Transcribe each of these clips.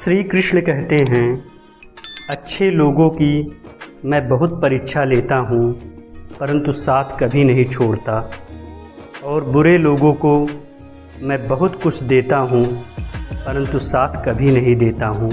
श्री कृष्ण कहते हैं, अच्छे लोगों की मैं बहुत परीक्षा लेता हूँ, परंतु साथ कभी नहीं छोड़ता, और बुरे लोगों को मैं बहुत कुछ देता हूँ, परंतु साथ कभी नहीं देता हूँ।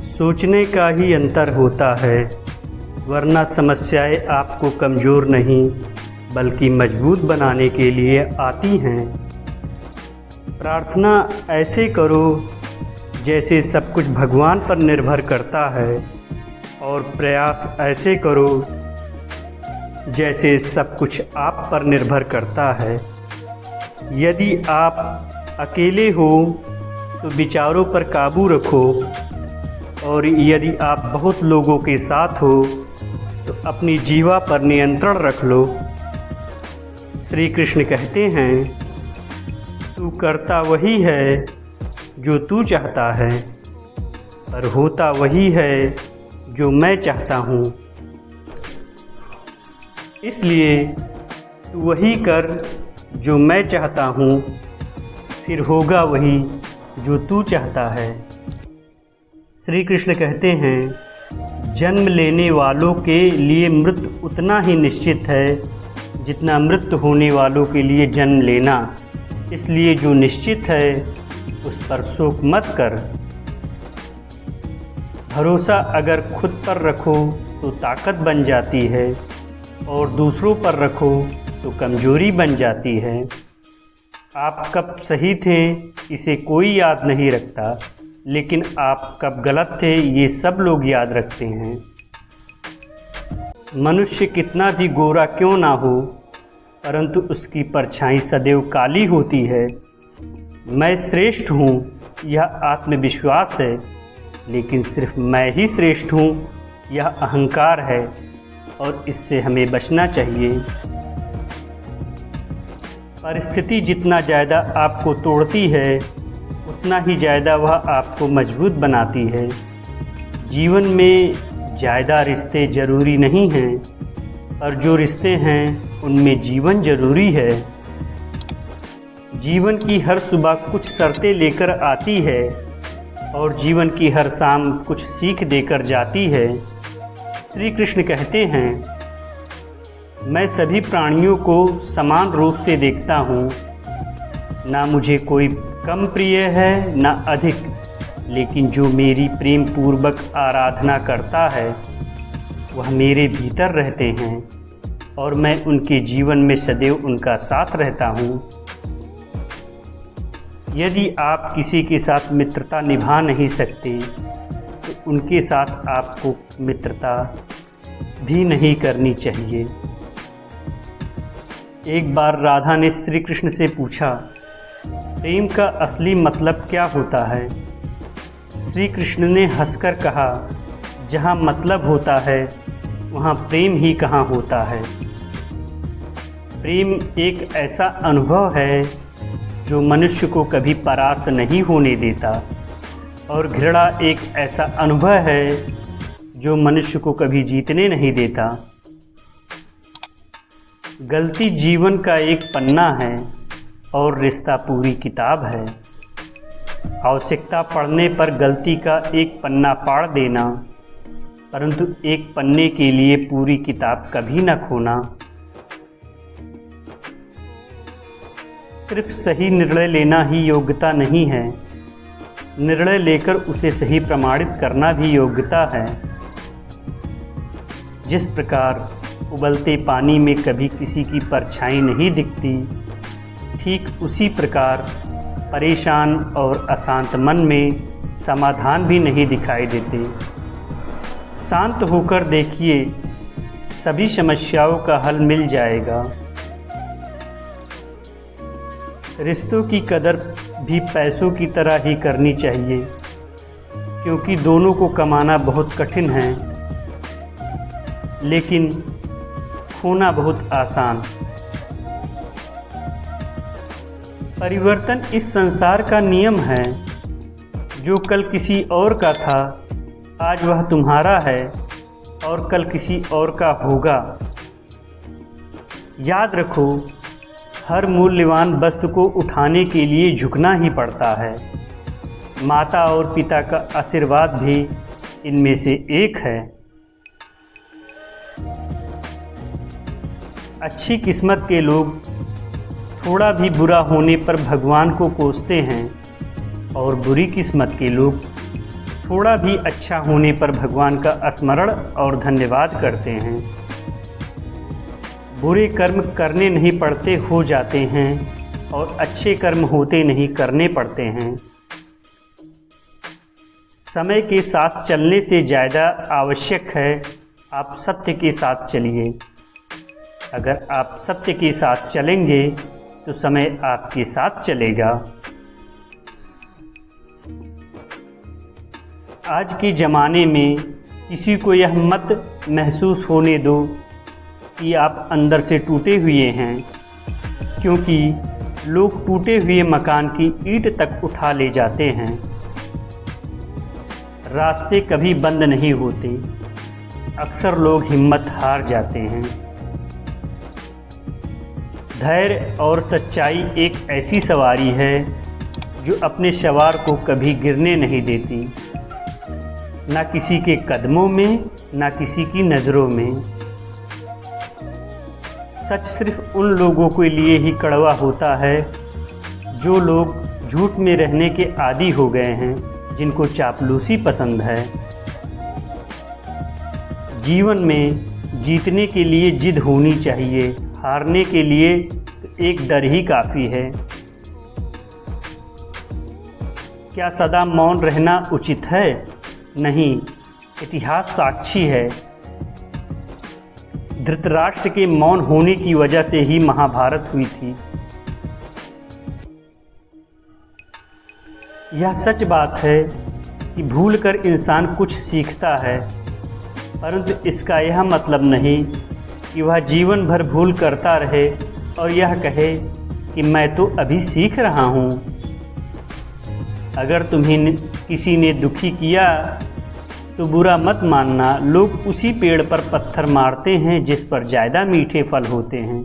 सोचने का ही अंतर होता है, वरना समस्याएं आपको कमज़ोर नहीं बल्कि मजबूत बनाने के लिए आती हैं। प्रार्थना ऐसे करो जैसे सब कुछ भगवान पर निर्भर करता है, और प्रयास ऐसे करो जैसे सब कुछ आप पर निर्भर करता है। यदि आप अकेले हो तो विचारों पर काबू रखो, और यदि आप बहुत लोगों के साथ हो तो अपनी जीवा पर नियंत्रण रख लो। श्री कृष्ण कहते हैं, तू करता वही है जो तू चाहता है, पर होता वही है जो मैं चाहता हूँ। इसलिए तू वही कर जो मैं चाहता हूँ, फिर होगा वही जो तू चाहता है। श्री कृष्ण कहते हैं, जन्म लेने वालों के लिए मृत्यु उतना ही निश्चित है जितना मृत्यु होने वालों के लिए जन्म लेना। इसलिए जो निश्चित है उस पर शोक मत कर। भरोसा अगर खुद पर रखो तो ताकत बन जाती है, और दूसरों पर रखो तो कमजोरी बन जाती है। आप कब सही थे इसे कोई याद नहीं रखता, लेकिन आप कब गलत थे ये सब लोग याद रखते हैं। मनुष्य कितना भी गोरा क्यों ना हो, परंतु उसकी परछाई सदैव काली होती है। मैं श्रेष्ठ हूँ यह आत्मविश्वास है, लेकिन सिर्फ मैं ही श्रेष्ठ हूँ यह अहंकार है, और इससे हमें बचना चाहिए। परिस्थिति जितना ज़्यादा आपको तोड़ती है, उतना ही ज़्यादा वह आपको मजबूत बनाती है। जीवन में ज़्यादा रिश्ते ज़रूरी नहीं हैं, और जो रिश्ते हैं उनमें जीवन ज़रूरी है। जीवन की हर सुबह कुछ शर्तें लेकर आती है, और जीवन की हर शाम कुछ सीख देकर जाती है। श्री कृष्ण कहते हैं, मैं सभी प्राणियों को समान रूप से देखता हूँ, ना मुझे कोई कम प्रिय है ना अधिक, लेकिन जो मेरी प्रेम पूर्वक आराधना करता है वह मेरे भीतर रहते हैं, और मैं उनके जीवन में सदैव उनका साथ रहता हूँ। यदि आप किसी के साथ मित्रता निभा नहीं सकते तो उनके साथ आपको मित्रता भी नहीं करनी चाहिए। एक बार राधा ने श्री कृष्ण से पूछा, प्रेम का असली मतलब क्या होता है? श्री कृष्ण ने हंसकर कहा, जहाँ मतलब होता है वहाँ प्रेम ही कहाँ होता है। प्रेम एक ऐसा अनुभव है जो मनुष्य को कभी परास्त नहीं होने देता, और घृणा एक ऐसा अनुभव है जो मनुष्य को कभी जीतने नहीं देता। गलती जीवन का एक पन्ना है, और रिश्ता पूरी किताब है। आवश्यकता पड़ने पर गलती का एक पन्ना फाड़ देना, परंतु एक पन्ने के लिए पूरी किताब कभी न खोना। सिर्फ सही निर्णय लेना ही योग्यता नहीं है, निर्णय लेकर उसे सही प्रमाणित करना भी योग्यता है। जिस प्रकार उबलते पानी में कभी किसी की परछाई नहीं दिखती, ठीक उसी प्रकार परेशान और अशांत मन में समाधान भी नहीं दिखाई देते। शांत होकर देखिए, सभी समस्याओं का हल मिल जाएगा। रिश्तों की कदर भी पैसों की तरह ही करनी चाहिए, क्योंकि दोनों को कमाना बहुत कठिन है, लेकिन खोना बहुत आसान। परिवर्तन इस संसार का नियम है। जो कल किसी और का था, आज वह तुम्हारा है, और कल किसी और का होगा। याद रखो, हर मूल्यवान वस्तु को उठाने के लिए झुकना ही पड़ता है। माता और पिता का आशीर्वाद भी इनमें से एक है। अच्छी किस्मत के लोग थोड़ा भी बुरा होने पर भगवान को कोसते हैं और बुरी किस्मत के लोग थोड़ा भी अच्छा होने पर भगवान का स्मरण और धन्यवाद करते हैं। बुरे कर्म करने नहीं पड़ते हो जाते हैं और अच्छे कर्म होते नहीं करने पड़ते हैं। समय के साथ चलने से ज़्यादा आवश्यक है आप सत्य के साथ चलिए। अगर आप सत्य के साथ चलेंगे तो समय आपके साथ चलेगा। आज के ज़माने में किसी को यह मत महसूस होने दो कि आप अंदर से टूटे हुए हैं, क्योंकि लोग टूटे हुए मकान की ईंट तक उठा ले जाते हैं। रास्ते कभी बंद नहीं होते, अक्सर लोग हिम्मत हार जाते हैं। धैर्य और सच्चाई एक ऐसी सवारी है जो अपने सवार को कभी गिरने नहीं देती, ना किसी के कदमों में ना किसी की नज़रों में। सच सिर्फ उन लोगों के लिए ही कड़वा होता है जो लोग झूठ में रहने के आदी हो गए हैं, जिनको चापलूसी पसंद है। जीवन में जीतने के लिए जिद होनी चाहिए, हारने के लिए एक डर ही काफ़ी है। क्या सदा मौन रहना उचित है? नहीं, इतिहास साक्षी है। धृतराष्ट्र के मौन होने की वजह से ही महाभारत हुई थी। यह सच बात है कि भूलकर इंसान कुछ सीखता है, परंतु इसका यह मतलब नहीं कि वह जीवन भर भूल करता रहे और यह कहे कि मैं तो अभी सीख रहा हूँ। अगर तुम्हें किसी ने दुखी किया तो बुरा मत मानना। लोग उसी पेड़ पर पत्थर मारते हैं जिस पर ज़्यादा मीठे फल होते हैं।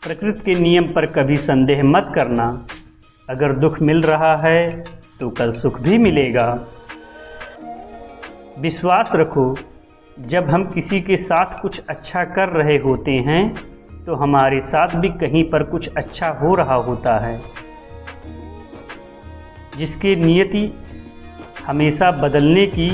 प्रकृति के नियम पर कभी संदेह मत करना। अगर दुख मिल रहा है तो कल सुख भी मिलेगा। विश्वास रखो, जब हम किसी के साथ कुछ अच्छा कर रहे होते हैं तो हमारे साथ भी कहीं पर कुछ अच्छा हो रहा होता है। जिसकी नियति हमेशा बदलने की,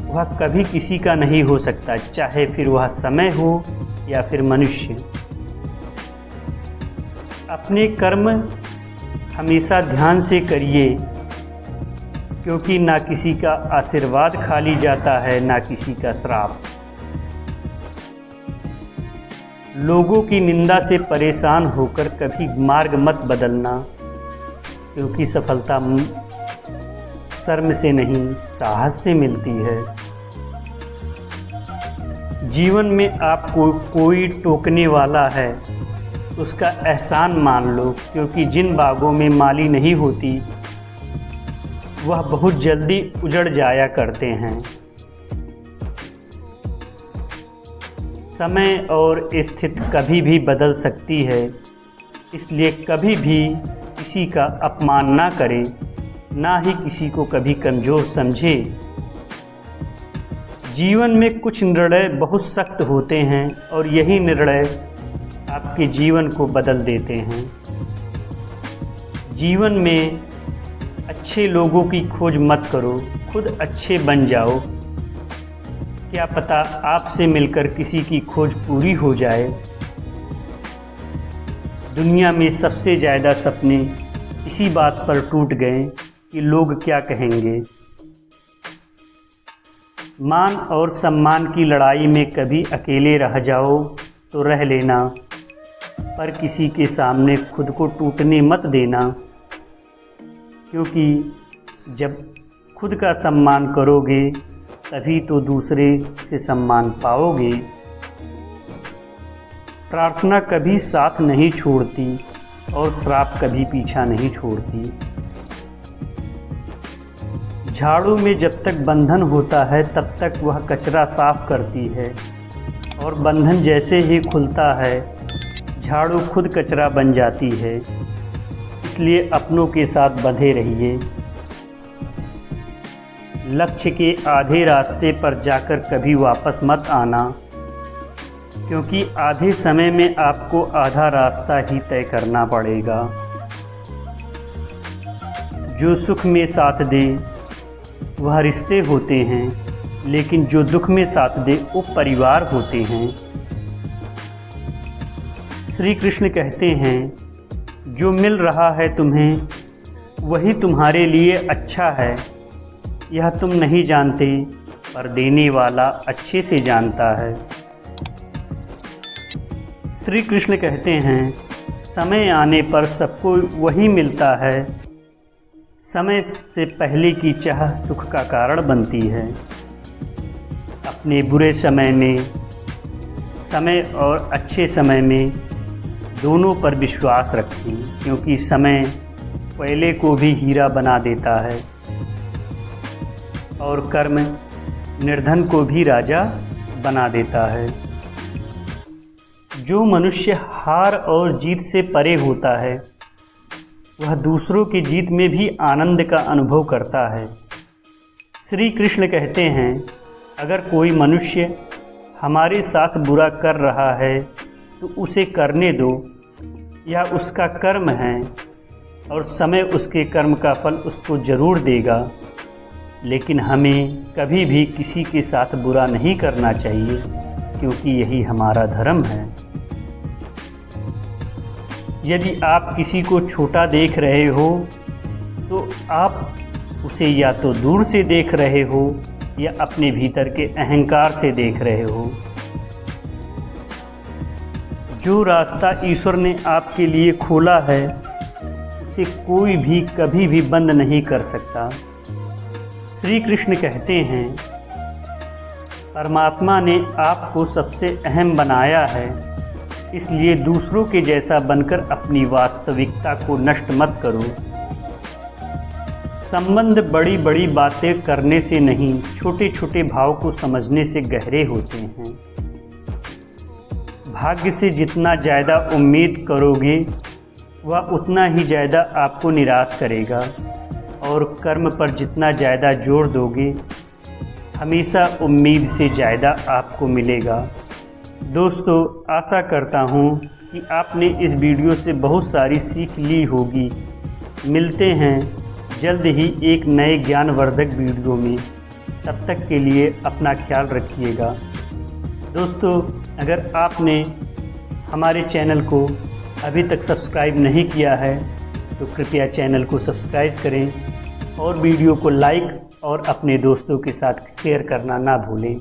वह कभी किसी का नहीं हो सकता, चाहे फिर वह समय हो या फिर मनुष्य। अपने कर्म हमेशा ध्यान से करिए, क्योंकि ना किसी का आशीर्वाद खाली जाता है ना किसी का श्राप। लोगों की निंदा से परेशान होकर कभी मार्ग मत बदलना, क्योंकि सफलता शर्म से नहीं साहस से मिलती है। जीवन में आपको कोई टोकने वाला है, उसका एहसान मान लो, क्योंकि जिन बागों में माली नहीं होती वह बहुत जल्दी उजड़ जाया करते हैं। समय और स्थिति कभी भी बदल सकती है, इसलिए कभी भी किसी का अपमान ना करें, ना ही किसी को कभी कमज़ोर समझे। जीवन में कुछ निर्णय बहुत सख्त होते हैं और यही निर्णय आपके जीवन को बदल देते हैं। जीवन में अच्छे लोगों की खोज मत करो, खुद अच्छे बन जाओ। क्या पता आपसे मिलकर किसी की खोज पूरी हो जाए। दुनिया में सबसे ज़्यादा सपने इसी बात पर टूट गए कि लोग क्या कहेंगे। मान और सम्मान की लड़ाई में कभी अकेले रह जाओ तो रह लेना, पर किसी के सामने खुद को टूटने मत देना, क्योंकि जब खुद का सम्मान करोगे तभी तो दूसरे से सम्मान पाओगे। प्रार्थना कभी साथ नहीं छोड़ती और श्राप कभी पीछा नहीं छोड़ती। झाड़ू में जब तक बंधन होता है तब तक वह कचरा साफ करती है, और बंधन जैसे ही खुलता है झाड़ू खुद कचरा बन जाती है। इसलिए अपनों के साथ बंधे रहिए। लक्ष्य के आधे रास्ते पर जाकर कभी वापस मत आना, क्योंकि आधे समय में आपको आधा रास्ता ही तय करना पड़ेगा। जो सुख में साथ दे वह रिश्ते होते हैं, लेकिन जो दुख में साथ दे वो परिवार होते हैं। श्री कृष्ण कहते हैं, जो मिल रहा है तुम्हें वही तुम्हारे लिए अच्छा है, यह तुम नहीं जानते पर देने वाला अच्छे से जानता है। श्री कृष्ण कहते हैं, समय आने पर सबको वही मिलता है, समय से पहले की चाह सुख का कारण बनती है। अपने बुरे समय में, समय और अच्छे समय में दोनों पर विश्वास रखें, क्योंकि समय कोयले को भी हीरा बना देता है और कर्म निर्धन को भी राजा बना देता है। जो मनुष्य हार और जीत से परे होता है वह दूसरों की जीत में भी आनंद का अनुभव करता है। श्री कृष्ण कहते हैं, अगर कोई मनुष्य हमारे साथ बुरा कर रहा है तो उसे करने दो, यह उसका कर्म है और समय उसके कर्म का फल उसको ज़रूर देगा। लेकिन हमें कभी भी किसी के साथ बुरा नहीं करना चाहिए, क्योंकि यही हमारा धर्म है। यदि आप किसी को छोटा देख रहे हो तो आप उसे या तो दूर से देख रहे हो या अपने भीतर के अहंकार से देख रहे हो। जो रास्ता ईश्वर ने आपके लिए खोला है उसे कोई भी कभी भी बंद नहीं कर सकता। श्री कृष्ण कहते हैं, परमात्मा ने आपको सबसे अहम बनाया है, इसलिए दूसरों के जैसा बनकर अपनी वास्तविकता को नष्ट मत करो। संबंध बड़ी बड़ी बातें करने से नहीं, छोटे छोटे भाव को समझने से गहरे होते हैं। भाग्य से जितना ज़्यादा उम्मीद करोगे वह उतना ही ज़्यादा आपको निराश करेगा, और कर्म पर जितना ज़्यादा जोर दोगे हमेशा उम्मीद से ज़्यादा आपको मिलेगा। दोस्तों, आशा करता हूँ कि आपने इस वीडियो से बहुत सारी सीख ली होगी। मिलते हैं जल्द ही एक नए ज्ञानवर्धक वीडियो में। तब तक के लिए अपना ख्याल रखिएगा। दोस्तों, अगर आपने हमारे चैनल को अभी तक सब्सक्राइब नहीं किया है तो कृपया चैनल को सब्सक्राइब करें और वीडियो को लाइक और अपने दोस्तों के साथ शेयर करना ना भूलें।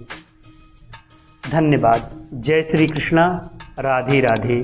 धन्यवाद। जय श्री कृष्णा। राधे राधे।